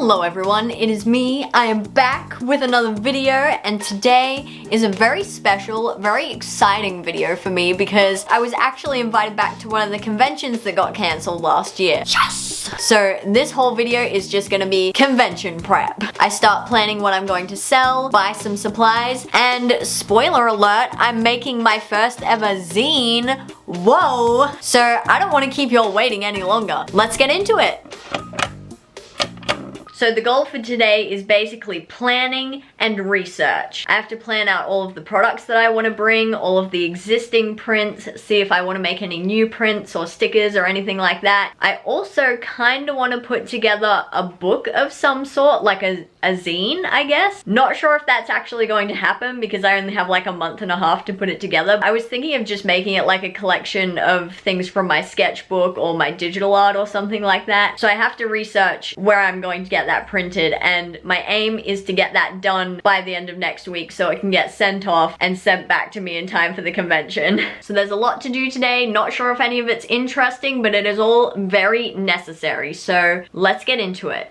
Hello everyone, it is me. I am back with another video, and today is a very special, very exciting video for me because I was actually invited back to one of the conventions that got cancelled last year. Yes! So this whole video is just gonna be convention prep. I start planning what I'm going to sell, buy some supplies, and spoiler alert, I'm making my first ever zine. Whoa! So I don't want to keep you all waiting any longer. Let's get into it. So the goal for today is basically planning and research. I have to plan out all of the products that I want to bring, all of the existing prints, see if I want to make any new prints or stickers or anything like that. I also kind of want to put together a book of some sort, like a zine, I guess. Not sure if that's actually going to happen because I only have like a month and a half to put it together. I was thinking of just making it like a collection of things from my sketchbook or my digital art or something like that. So I have to research where I'm going to get that printed, and my aim is to get that done by the end of next week so it can get sent off and sent back to me in time for the convention. So there's a lot to do today. Not sure if any of it's interesting, but it is all very necessary. So let's get into it.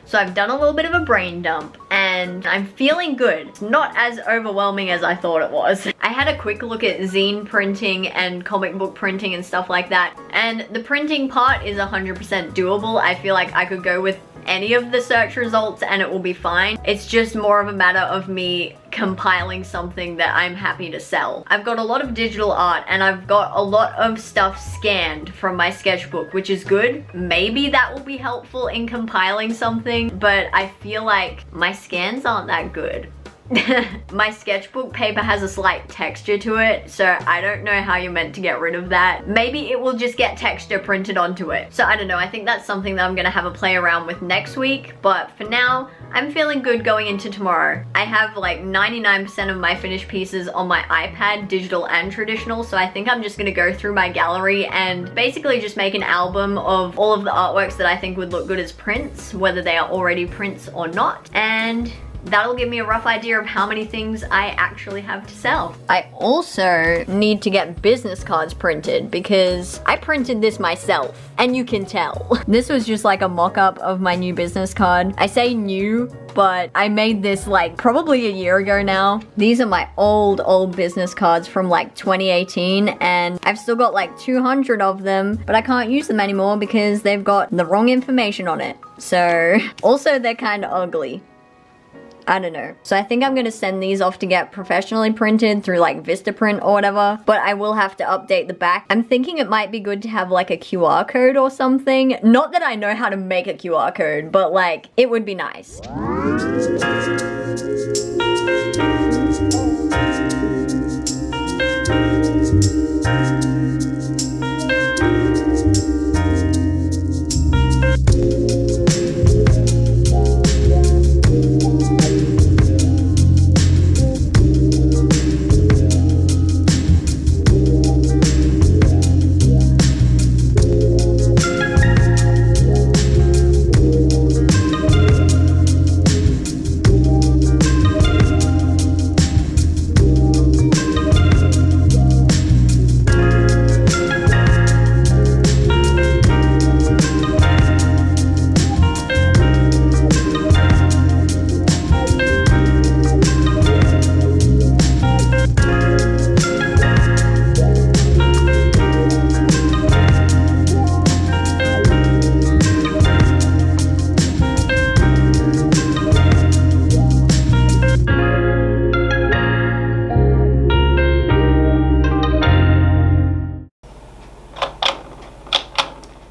So I've done a little bit of a brain dump and I'm feeling good. It's not as overwhelming as I thought it was. I had a quick look at zine printing and comic book printing and stuff like that, and the printing part is 100% doable. I feel like I could go with any of the search results and it will be fine. It's just more of a matter of me compiling something that I'm happy to sell. I've got a lot of digital art and I've got a lot of stuff scanned from my sketchbook, which is good. Maybe that will be helpful in compiling something, but I feel like my scans aren't that good. My sketchbook paper has a slight texture to it, so I don't know how you're meant to get rid of that. Maybe it will just get texture printed onto it. So I don't know, I think that's something that I'm gonna have a play around with next week, but for now, I'm feeling good going into tomorrow. I have like 99% of my finished pieces on my iPad, digital and traditional, so I think I'm just gonna go through my gallery and basically just make an album of all of the artworks that I think would look good as prints, whether they are already prints or not, and that'll give me a rough idea of how many things I actually have to sell. I also need to get business cards printed because I printed this myself, and you can tell. This was just like a mock-up of my new business card. I say new, but I made this like probably a year ago now. These are my old business cards from like 2018, and I've still got like 200 of them, but I can't use them anymore because they've got the wrong information on it. So, also they're kind of ugly. I don't know. So I think I'm gonna send these off to get professionally printed through like Vistaprint or whatever, but I will have to update the back. I'm thinking it might be good to have like a QR code or something. Not that I know how to make a QR code, but like it would be nice.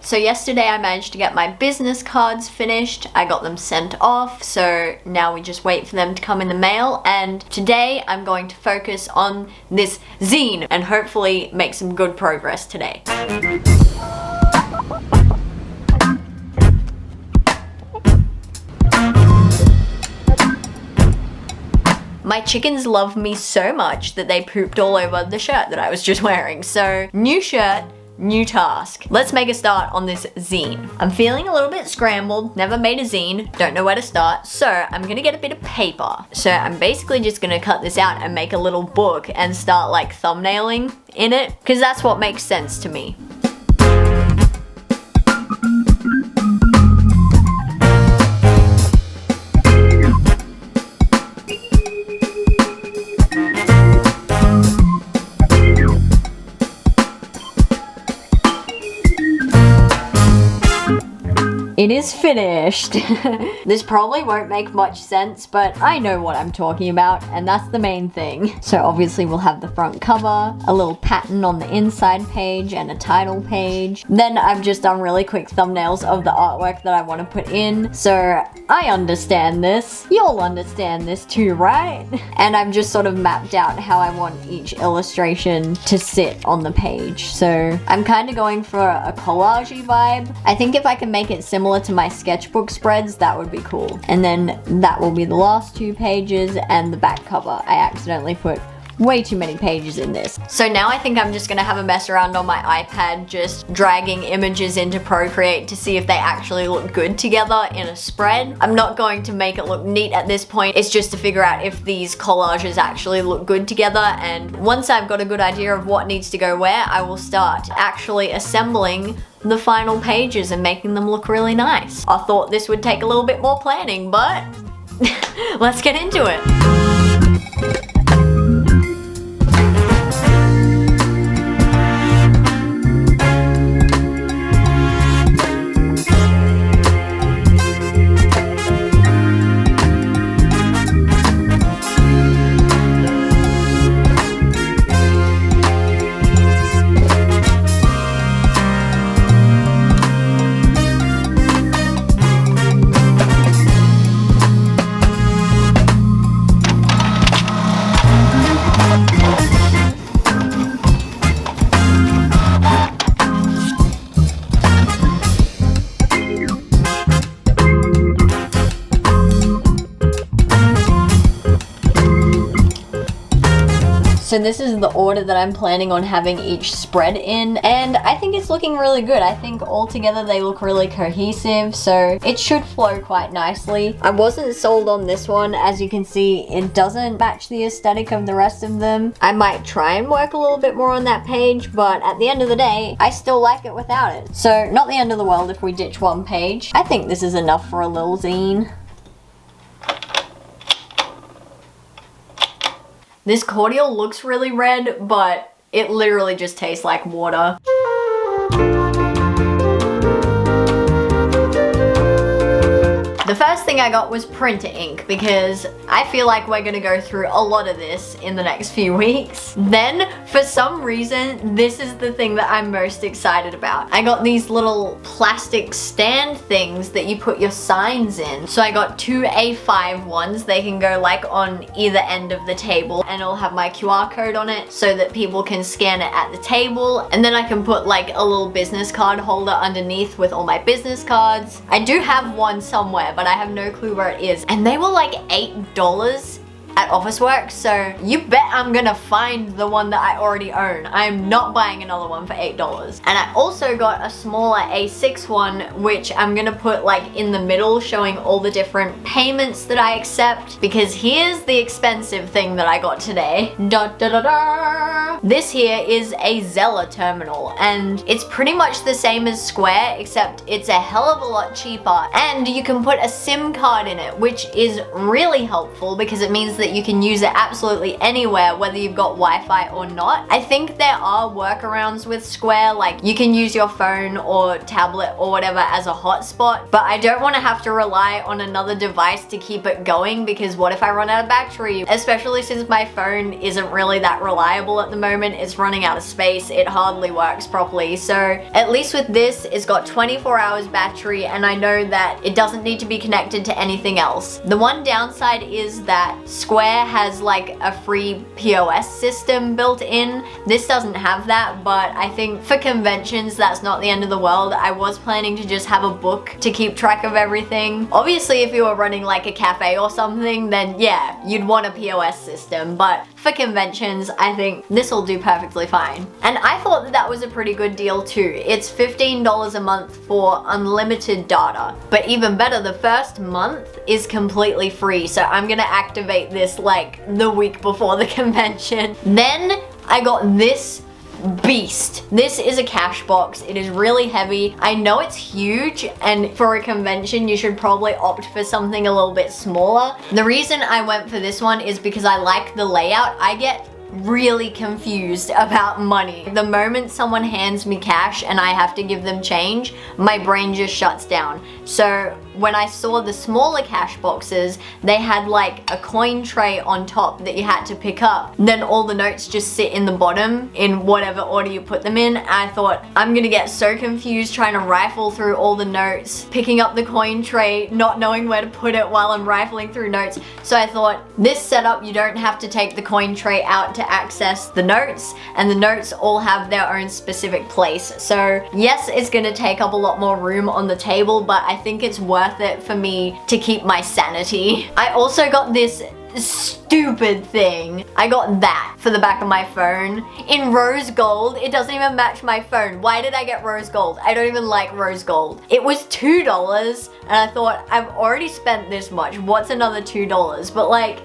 So yesterday I managed to get my business cards finished. I got them sent off, so now we just wait for them to come in the mail. And today I'm going to focus on this zine and hopefully make some good progress today. My chickens love me so much that they pooped all over the shirt that I was just wearing. So, new shirt, new task. Let's make a start on this zine. I'm feeling a little bit scrambled, never made a zine, don't know where to start, so I'm gonna get a bit of paper. So I'm basically just gonna cut this out and make a little book and start like thumbnailing in it, because that's what makes sense to me. It is finished. This probably won't make much sense, but I know what I'm talking about, and that's the main thing. So obviously we'll have the front cover, a little pattern on the inside page, and a title page. Then I've just done really quick thumbnails of the artwork that I want to put in. So I understand this. You'll understand this too, right? And I've just sort of mapped out how I want each illustration to sit on the page. So I'm kind of going for a collage-y vibe. I think if I can make it similar to my sketchbook spreads, that would be cool. And then that will be the last 2 pages and the back cover. I accidentally put way too many pages in this. So now I think I'm just gonna have a mess around on my iPad, just dragging images into Procreate to see if they actually look good together in a spread. I'm not going to make it look neat at this point. It's just to figure out if these collages actually look good together, and once I've got a good idea of what needs to go where, I will start actually assembling the final pages and making them look really nice. I thought this would take a little bit more planning, but let's get into it. So this is the order that I'm planning on having each spread in, and I think it's looking really good. I think all together they look really cohesive, so it should flow quite nicely. I wasn't sold on this one. As you can see, it doesn't match the aesthetic of the rest of them. I might try and work a little bit more on that page, but at the end of the day, I still like it without it. So not the end of the world if we ditch one page. I think this is enough for a little zine. This cordial looks really red, but it literally just tastes like water. The first thing I got was printer ink because I feel like we're gonna go through a lot of this in the next few weeks. Then, for some reason, this is the thing that I'm most excited about. I got these little plastic stand things that you put your signs in. So I got 2 A5 ones. They can go like on either end of the table, and it'll have my QR code on it so that people can scan it at the table. And then I can put like a little business card holder underneath with all my business cards. I do have one somewhere, but I have no clue where it is. And they were like $8 at Officeworks, so you bet I'm gonna find the one that I already own. I'm not buying another one for $8. And I also got a smaller A6 one, which I'm gonna put like in the middle, showing all the different payments that I accept, because here's the expensive thing that I got today. Da, da, da, da. This here is a Zella terminal, and it's pretty much the same as Square, except it's a hell of a lot cheaper, and you can put a SIM card in it, which is really helpful because it means that you can use it absolutely anywhere, whether you've got Wi-Fi or not. I think there are workarounds with Square, like you can use your phone or tablet or whatever as a hotspot, but I don't want to have to rely on another device to keep it going, because what if I run out of battery? Especially since my phone isn't really that reliable at the moment. It's running out of space. It hardly works properly. So at least with this, it's got 24 hours battery, and I know that it doesn't need to be connected to anything else. The one downside is that Square Square has like a free POS system built in. This doesn't have that, but I think for conventions, that's not the end of the world. I was planning to just have a book to keep track of everything. Obviously, if you were running like a cafe or something, then yeah, you'd want a POS system, but for conventions, I think this will do perfectly fine. And I thought that that was a pretty good deal too. It's $15 a month for unlimited data, but even better, the first month is completely free, so I'm gonna activate this like the week before the convention. Then I got this beast. This is a cash box. It is really heavy. I know it's huge, and for a convention you should probably opt for something a little bit smaller. The reason I went for this one is because I like the layout. I get really confused about money. The moment someone hands me cash and I have to give them change, my brain just shuts down. So when I saw the smaller cash boxes, they had like a coin tray on top that you had to pick up. Then all the notes just sit in the bottom in whatever order you put them in. I thought, I'm gonna get so confused trying to rifle through all the notes, picking up the coin tray, not knowing where to put it while I'm rifling through notes. So I thought, this setup, you don't have to take the coin tray out to access the notes, and the notes all have their own specific place. So yes, it's gonna take up a lot more room on the table, but I think it's worth it for me to keep my sanity. I also got this stupid thing. I got that for the back of my phone in rose gold. It doesn't even match my phone. Why did I get rose gold? I don't even like rose gold. It was $2 and I thought, I've already spent this much. What's another $2? But like,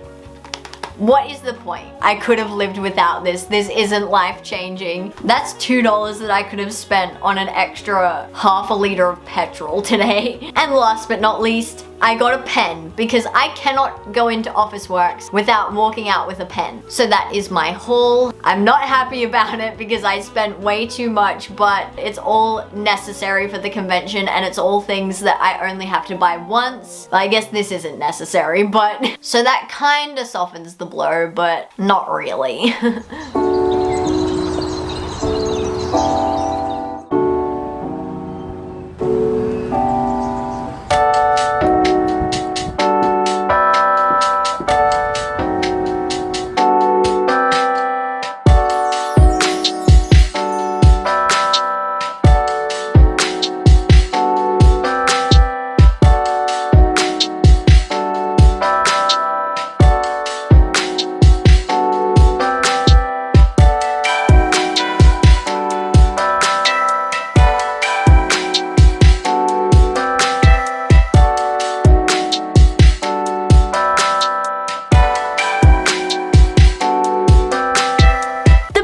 what is the point? I could have lived without this. This isn't life-changing. That's $2 that I could have spent on an extra half a liter of petrol today. And last but not least, I got a pen because I cannot go into Officeworks without walking out with a pen. So that is my haul. I'm not happy about it because I spent way too much, but it's all necessary for the convention and it's all things that I only have to buy once. I guess this isn't necessary, but so that kind of softens the blow, but not really.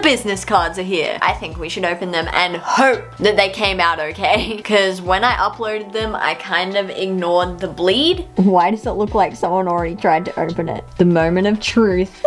Business cards are here. I think we should open them and hope that they came out okay. Because when I uploaded them, I kind of ignored the bleed. Why does it look like someone already tried to open it? The moment of truth.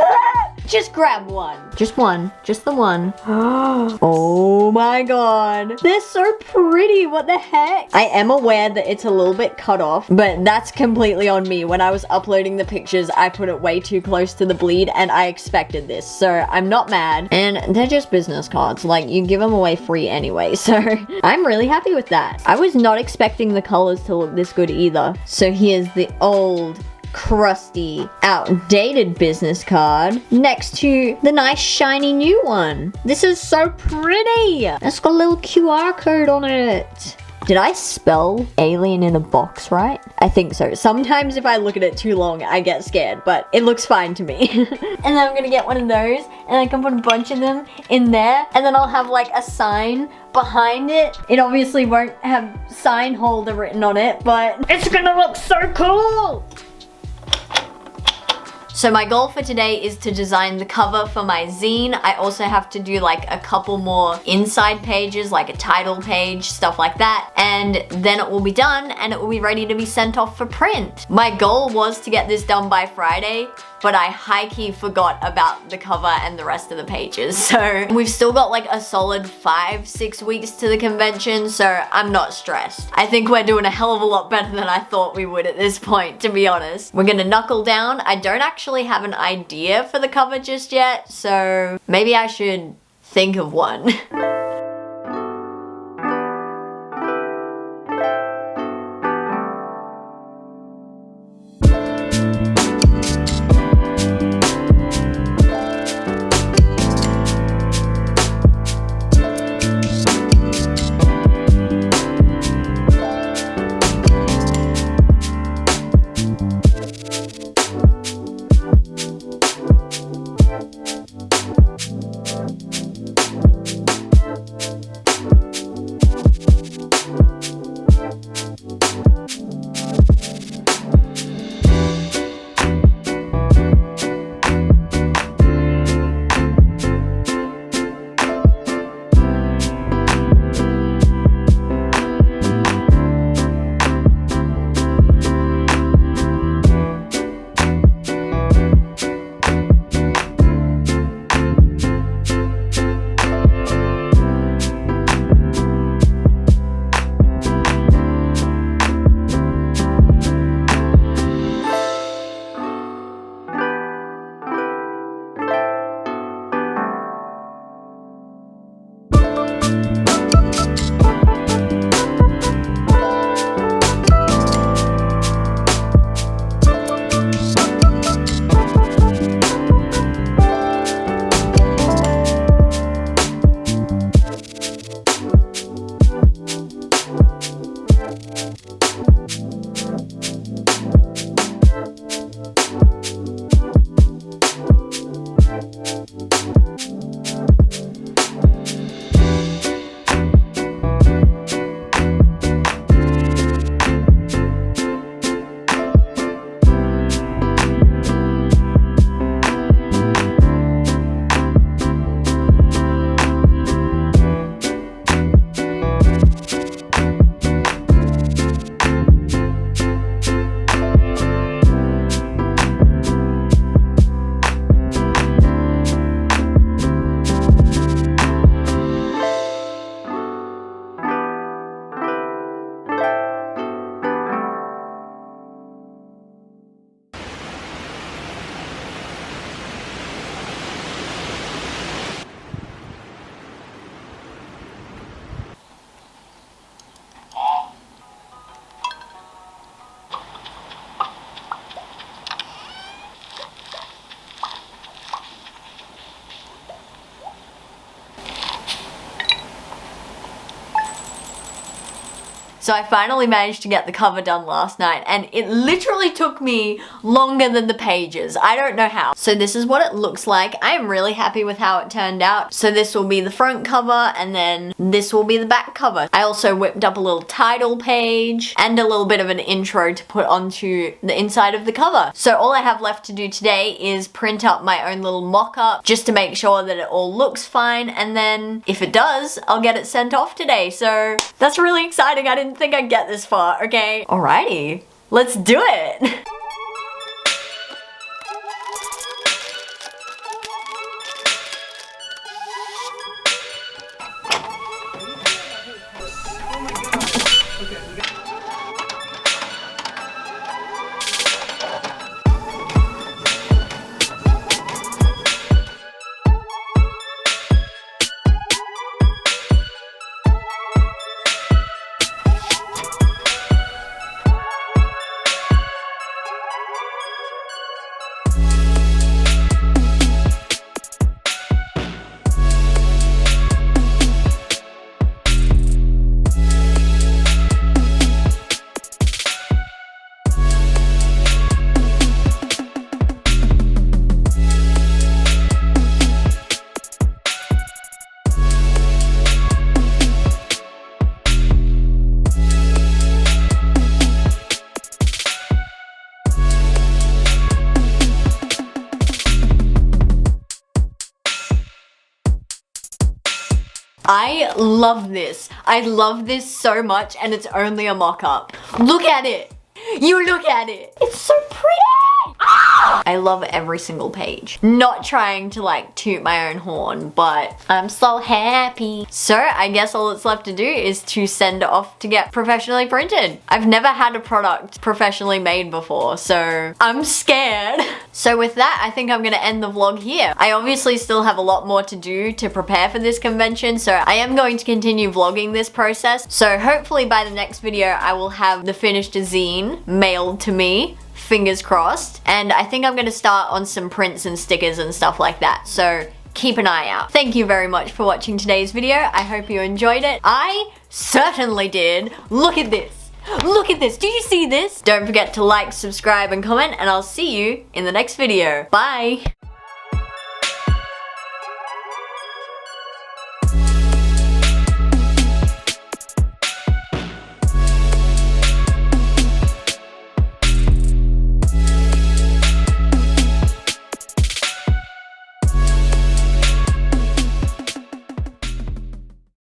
Just grab one. Just one. Just the one. Oh my god. They're so pretty. What the heck? I am aware that it's a little bit cut off, but that's completely on me. When I was uploading the pictures, I put it way too close to the bleed and I expected this. So I'm not mad. And they're just business cards. Like, you give them away free anyway. So I'm really happy with that. I was not expecting the colors to look this good either. So here's the old, crusty, outdated business card next to the nice shiny new one. This is so pretty. It's got a little QR code on it. Did I spell alien in a box right? I think so. Sometimes if I look at it too long, I get scared, but it looks fine to me. And then I'm gonna get one of those and I can put a bunch of them in there, and then I'll have like a sign behind it. It obviously won't have sign holder written on it, but it's gonna look so cool. So my goal for today is to design the cover for my zine. I also have to do like a couple more inside pages, like a title page, stuff like that. And then it will be done and it will be ready to be sent off for print. My goal was to get this done by Friday, but I high-key forgot about the cover and the rest of the pages. So we've still got like a solid 5-6 weeks to the convention, so I'm not stressed. I think we're doing a hell of a lot better than I thought we would at this point, to be honest. We're gonna knuckle down. I don't actually have an idea for the cover just yet, so maybe I should think of one. So I finally managed to get the cover done last night, and it literally took me longer than the pages. I don't know how. So this is what it looks like. I am really happy with how it turned out. So this will be the front cover, and then this will be the back cover. I also whipped up a little title page and a little bit of an intro to put onto the inside of the cover. So all I have left to do today is print up my own little mock-up just to make sure that it all looks fine, and then if it does, I'll get it sent off today. So that's really exciting. I didn't think I'd get this far, okay? Alrighty, let's do it. I love this. I love this so much, and it's only a mock-up. Look at it. You look at it. It's so pretty. Ah! I love every single page. Not trying to like toot my own horn, but I'm so happy. So I guess all that's left to do is to send it off to get professionally printed. I've never had a product professionally made before, so I'm scared. So with that, I think I'm gonna end the vlog here. I obviously still have a lot more to do to prepare for this convention, so I am going to continue vlogging this process. So hopefully by the next video, I will have the finished zine mailed to me. Fingers crossed. And I think I'm gonna start on some prints and stickers and stuff like that. So keep an eye out. Thank you very much for watching today's video. I hope you enjoyed it. I certainly did. Look at this. Look at this. Did you see this? Don't forget to like, subscribe, and comment, and I'll see you in the next video. Bye.